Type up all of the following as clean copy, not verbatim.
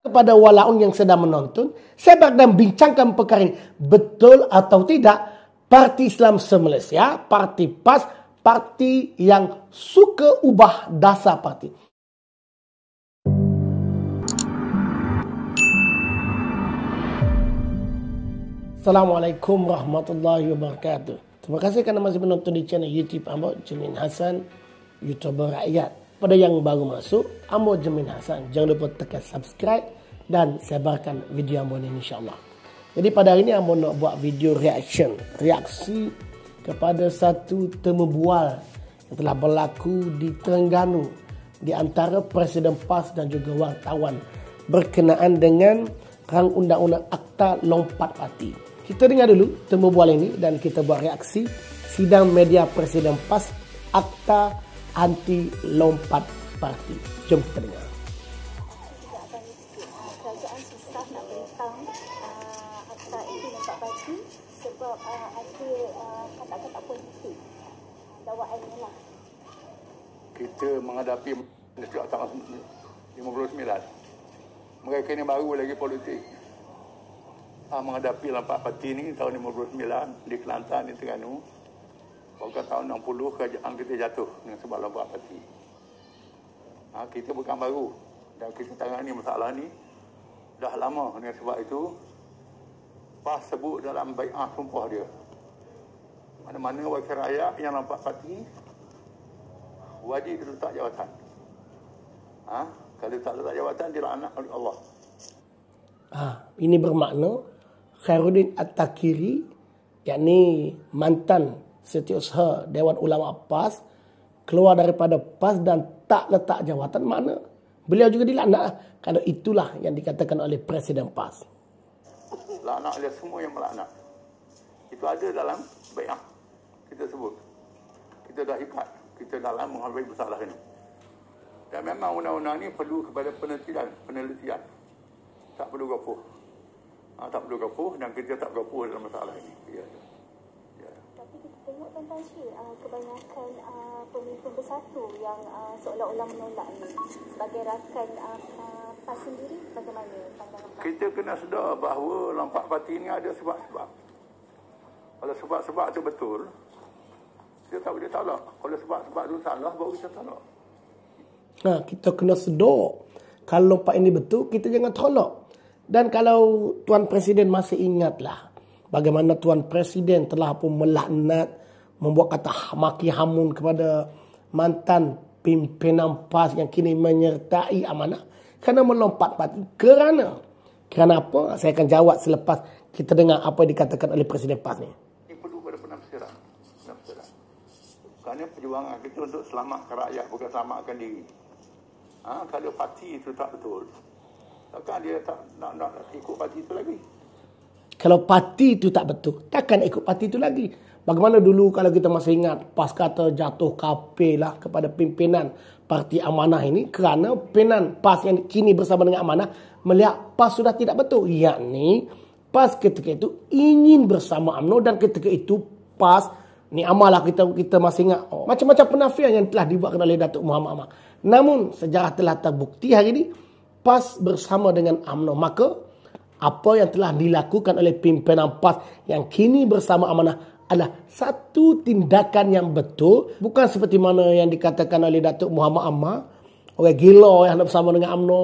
Kepada walaun yang sedang menonton, saya akan bincangkan perkara ini. Betul atau tidak, Parti Islam se-Malaysia, Parti PAS, parti yang suka ubah dasar parti. Assalamualaikum warahmatullahi wabarakatuh. Terima kasih kerana masih menonton di channel YouTube Ambo Jamin Hassan, YouTuber rakyat. Pada yang baru masuk, Ambo Jamin Hassan, jangan lupa tekan subscribe dan sebarkan video Ambo ini insyaAllah. Jadi pada hari ini Ambo nak buat video reaksi kepada satu temu bual yang telah berlaku di Terengganu di antara Presiden PAS dan juga wartawan berkenaan dengan rang undang-undang Akta Lompat Parti. Kita dengar dulu temu bual ini dan kita buat reaksi sidang media Presiden PAS Akta Anti Lompat Parti. Jom kita dengar. Kerajaan susah nak bentang akta itu lompat parti sebab ada kata-kata politik dakwaannya lah. Kita menghadapi sejak tahun 59. Mereka ni baru lagi politik. Menghadapi lompat parti ni tahun 59 di Kelantan, di Terengganu. Pada tahun 60 kerajaan kita jatuh dengan sebab lompat parti. Kita bukan baru dan kita tangani masalah ni dah lama. Dengan sebab itu PAS sebut dalam bai'ah sumpah dia, mana-mana wakil rakyat yang lompat parti wajib letak jawatan. Kalau tak letak jawatan dia laknat oleh Allah. Ini bermakna Khairuddin At-Takiri, yakni mantan Setiausaha Dewan Ulama PAS, keluar daripada PAS dan tak letak jawatan, mana beliau juga dilaknat. Kalau itulah yang dikatakan oleh Presiden PAS. Laknat oleh semua yang melaknat. Itu ada dalam bai'ah kita sebut. Kita dah ikat, kita dalam menghadapi masalah ini. Dan memang undang-undang ini perlu kepada penelitian. Tak perlu gapuh. Tak perlu gapuh dan kita tak gapuh dalam masalah ini. Ya. Tapi kita tengok Tuan Syed, kebanyakan pemimpin bersatu yang seolah-olah menolak ni. Sebagai rakan PAS sendiri, bagaimana pandangan PAS? Kita kena sedar bahawa lompat parti ni ada sebab-sebab. Kalau sebab-sebab tu betul, kita tak boleh tolak. Kalau sebab-sebab tu salah, baru kita tolak. Kita kena sedar. Kalau lompat ini betul, kita jangan tolak. Dan kalau Tuan Presiden masih ingatlah bagaimana Tuan Presiden telah pun melaknat, membuat kata maki hamun kepada mantan pimpinan PAS yang kini menyertai amanah kerana melompat parti. Kerana apa? Saya akan jawab selepas kita dengar apa yang dikatakan oleh Presiden PAS ni. Ini perlu pada penafsiran. Kerana perjuangan kita untuk selamatkan rakyat, bukan selamatkan diri. Kalau parti itu tak betul, takkan dia tak nak ikut parti itu lagi. Kalau parti itu tak betul, takkan ikut parti itu lagi. Bagaimana dulu kalau kita masih ingat, PAS kata jatuh kapir lah kepada pimpinan Parti Amanah ini kerana pimpinan PAS yang kini bersama dengan Amanah melihat PAS sudah tidak betul. Yakni PAS ketika itu ingin bersama UMNO dan ketika itu PAS ni amalah kita masih ingat macam-macam penafian yang telah dibuatkan oleh Datuk Muhammad Ahmad. Namun sejarah telah terbukti hari ini PAS bersama dengan UMNO. Maka apa yang telah dilakukan oleh pimpinan PAS yang kini bersama Amanah adalah satu tindakan yang betul. Bukan seperti mana yang dikatakan oleh Datuk Muhammad Ahmad, orang gila yang nak bersama dengan UMNO.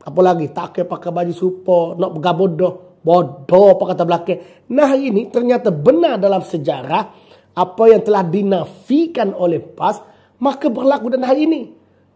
Apa lagi, tak pakai baju super, nak bergabung bodoh apa kata belakang. Nah, hari ini ternyata benar dalam sejarah apa yang telah dinafikan oleh PAS, maka berlaku dan hari ini.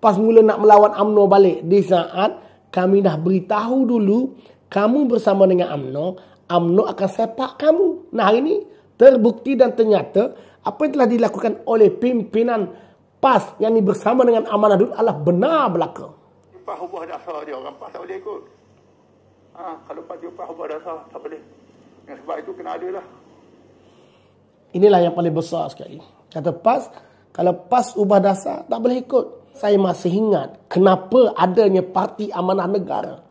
PAS mula nak melawan UMNO balik di saat kami dah beritahu dulu kamu bersama dengan UMNO akan sepak kamu. Nah, hari ini terbukti dan ternyata apa yang telah dilakukan oleh pimpinan PAS yang ini bersama dengan Amanah dulu adalah benar belaka. PAS ubah dasar dia, orang PAS tak boleh ikut. Kalau parti PAS ubah dasar, tak boleh. Yang sebab itu kena ada lah. Inilah yang paling besar sekali. Kata PAS, kalau PAS ubah dasar, tak boleh ikut. Saya masih ingat kenapa adanya Parti Amanah Negara.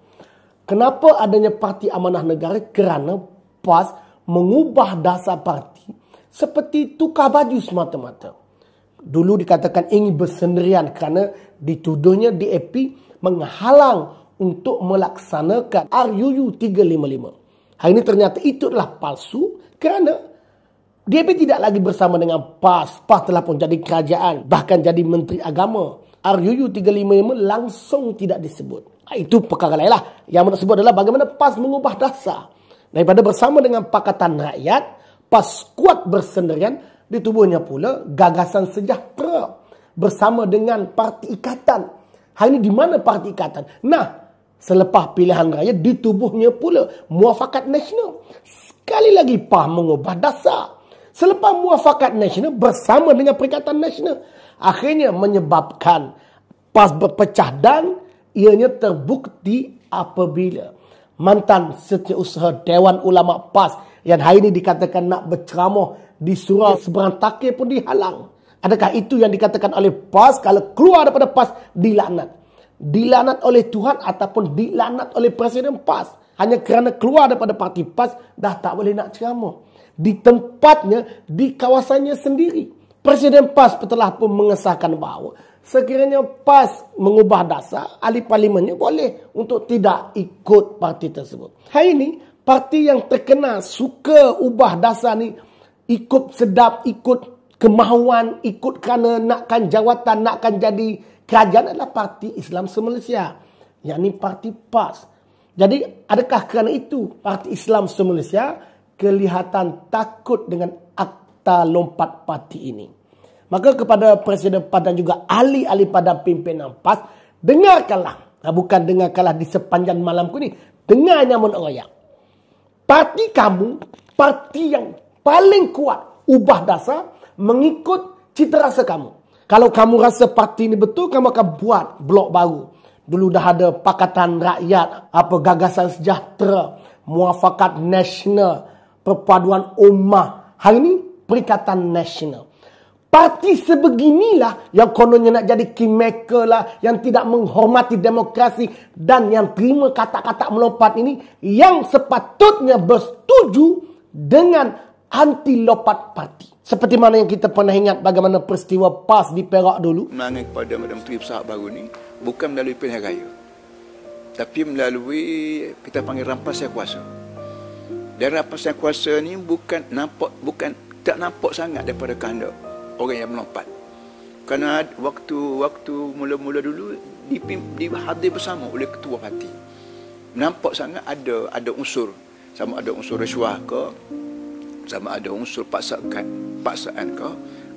Kenapa adanya Parti Amanah Negara? Kerana PAS mengubah dasar parti seperti tukar baju semata-mata. Dulu dikatakan ingin bersendirian kerana dituduhnya DAP menghalang untuk melaksanakan RUU 355. Hari ini ternyata itu adalah palsu kerana DAP tidak lagi bersama dengan PAS. PAS telah pun jadi kerajaan, bahkan jadi Menteri Agama. RUU 355 langsung tidak disebut. Itu perkara lain lah. Yang nak sebut adalah bagaimana PAS mengubah dasar. Daripada bersama dengan Pakatan Rakyat, PAS kuat bersendirian, di tubuhnya pula Gagasan Sejahtera bersama dengan Parti Ikatan. Hari ini di mana Parti Ikatan? Nah, selepas pilihan raya di tubuhnya pula Muafakat Nasional. Sekali lagi PAS mengubah dasar. Selepas Muafakat Nasional bersama dengan Perikatan Nasional, akhirnya menyebabkan PAS berpecah dan ianya terbukti apabila mantan setiausaha Dewan Ulama PAS yang hari ini dikatakan nak berceramah di surau seberang Takir pun dihalang. Adakah itu yang dikatakan oleh PAS kalau keluar daripada PAS dilaknat? Dilaknat oleh Tuhan ataupun dilaknat oleh Presiden PAS. Hanya kerana keluar daripada parti PAS dah tak boleh nak ceramah. Di tempatnya, di kawasannya sendiri. Presiden PAS telah pun mengesahkan bahawa sekiranya PAS mengubah dasar, ahli parlimennya boleh untuk tidak ikut parti tersebut. Hari ini, parti yang terkenal suka ubah dasar ni, ikut sedap, ikut kemahuan, ikut kerana nakkan jawatan, nakkan jadi kerajaan adalah Parti Islam Se-Malaysia, yakni Parti PAS. Jadi, adakah kerana itu Parti Islam Se-Malaysia kelihatan takut dengan akta lompat parti ini? Maka kepada Presiden PAS dan juga ahli-ahli pada pimpinan PAS, dengarkanlah, bukan dengarkanlah di sepanjang malam ni, dengar nyamun royak. Parti kamu, parti yang paling kuat, ubah dasar, mengikut cita rasa kamu. Kalau kamu rasa parti ini betul, kamu akan buat blok baru. Dulu dah ada Pakatan Rakyat, Gagasan Sejahtera, Muafakat Nasional, Perpaduan Ummah. Hari ini Perikatan Nasional. Parti sebeginilah yang kononnya nak jadi kingmaker lah, yang tidak menghormati demokrasi dan yang terima kata-kata melompat ini, yang sepatutnya bersetuju dengan anti lompat parti. Seperti mana yang kita pernah ingat bagaimana peristiwa PAS di Perak dulu. Menangan kepada Menteri Besar baru ni bukan melalui pilihan raya, tapi melalui kita panggil rampasan kuasa. Dan rampasan kuasa ni tak nampak sangat daripada kehendak orang yang melompat. Kerana waktu mula-mula dulu dihadir bersama oleh ketua parti. Nampak sangat ada unsur, sama ada unsur rasuah ke, sama ada unsur paksaan ke,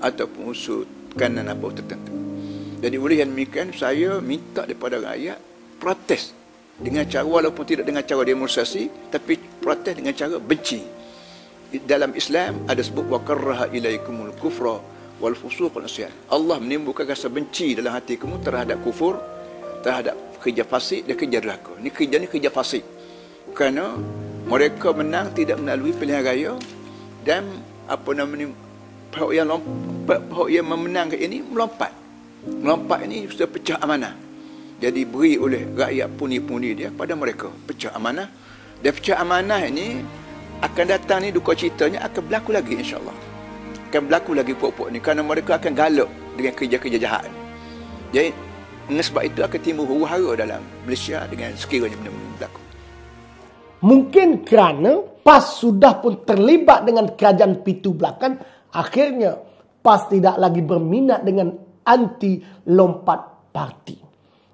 ataupun unsur tekanan apa tertentu. Jadi oleh yang demikian, saya minta daripada rakyat protes dengan cara, walaupun tidak dengan cara demonstrasi, tapi protes dengan cara benci. Dalam Islam ada sebut wa karraha ilaikumul kufra wal fusuq wal isyan. Allah menimbulkan rasa benci dalam hati kamu terhadap kufur, terhadap kerja fasik dan kerja durhaka. Kerja ni kerja fasik. Kerana mereka menang tidak melalui pilihan raya, dan pihak yang memenangkan ini melompat. Melompat ini sudah pecah amanah. Jadi beri oleh rakyat pundi-pundi dia pada mereka. Pecah amanah. Dan pecah amanah ini akan datang ni, duka ceritanya akan berlaku lagi insyaAllah. Akan berlaku lagi pokok ni. Kerana mereka akan galak dengan kerja-kerja jahat ni. Jadi dengan sebab itu akan timbul huru-hara dalam Malaysia dengan sekiranya benda-benda berlaku. Mungkin kerana PAS sudah pun terlibat dengan kerajaan Pitu Belakang, akhirnya PAS tidak lagi berminat dengan anti lompat parti.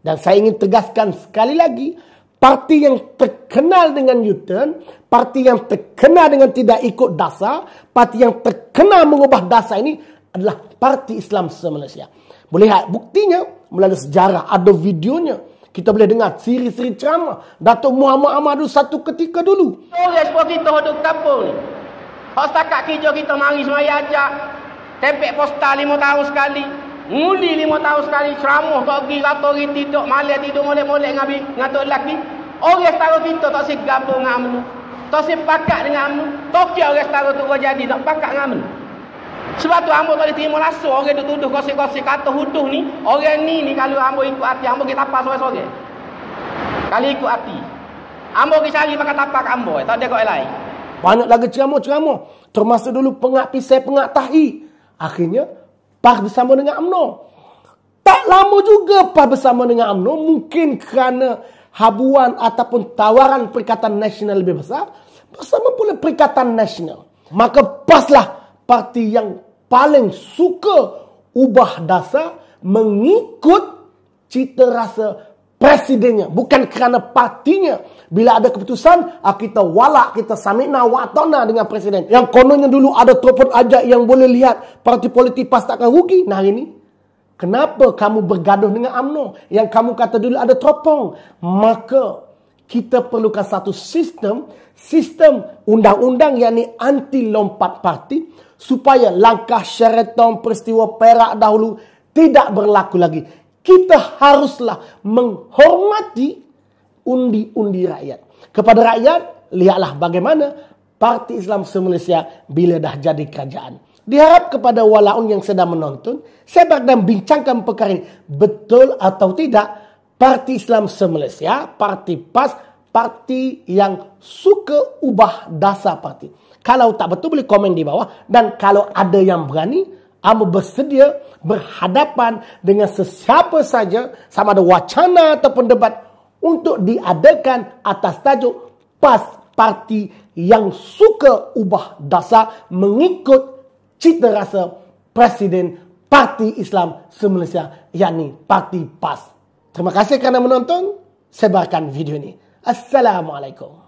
Dan saya ingin tegaskan sekali lagi, parti yang terkenal dengan U-turn, parti yang terkenal dengan tidak ikut dasar, parti yang terkenal mengubah dasar ini adalah Parti Islam Se-Malaysia. Boleh lihat buktinya melalui sejarah, ada videonya. Kita boleh dengar siri-siri ceramah Datuk Muhammad Ahmad satu ketika dulu. Orang sebab kita hidup kampung ni. Hak setakat kerja kita mari semaya ajak. Tempek postal 5 tahun sekali. Nguli 5 tahun sekali. Ceramah tak pergi kata hari tidur malam tidur molek-molek ngatur lelaki. Orang setara kita tak si gabung dengan UMNO. Tak si pakat dengan UMNO. Tak kira orang setara tu jadi nak pakat dengan UMNO. Sebab tu hamba tak diterima langsung orang duk tuduh kosek-kosek kata huduh ni. Orang ni kalau hamba ikut hati, hamba kita tapas sore-sore. Kalau ikut hati, hamba pergi cari makan tapak kat hamba, tak ada kau lain. Banyak lagi ceramah-ceramah. Termasuk dulu pengak pisai, pengak tahi. Akhirnya PAS bersama dengan UMNO. Tak lama juga PAS bersama dengan UMNO. Mungkin kerana habuan ataupun tawaran Perikatan Nasional lebih besar bersama pula Perikatan Nasional. Maka paslah parti yang paling suka ubah dasar mengikut cita rasa presidennya, bukan kerana partinya. Bila ada keputusan, kita walak, kita samikna watona dengan presiden. Yang kononnya dulu ada telepon ajak yang boleh lihat parti politik PAS takkan rugi. Nah hari ini, kenapa kamu bergaduh dengan UMNO? Yang kamu kata dulu ada teropong. Maka kita perlukan satu sistem undang-undang yang ni anti lompat parti, supaya langkah Sheraton peristiwa Perak dahulu tidak berlaku lagi. Kita haruslah menghormati undi-undi rakyat. Kepada rakyat, lihatlah bagaimana Parti Islam se-Malaysia bila dah jadi kerajaan. Diharap kepada walaun yang sedang menonton, saya bakal bincangkan perkara ini. Betul atau tidak, Parti Islam se-Malaysia, Parti PAS, parti yang suka ubah dasar parti. Kalau tak betul, boleh komen di bawah. Dan kalau ada yang berani, amo bersedia berhadapan dengan sesiapa saja, sama ada wacana ataupun debat, untuk diadakan atas tajuk PAS, parti yang suka ubah dasar mengikut cita rasa Presiden Parti Islam se-Malaysia, yakni Parti PAS. Terima kasih kerana menonton. Sebarkan video ini. Assalamualaikum.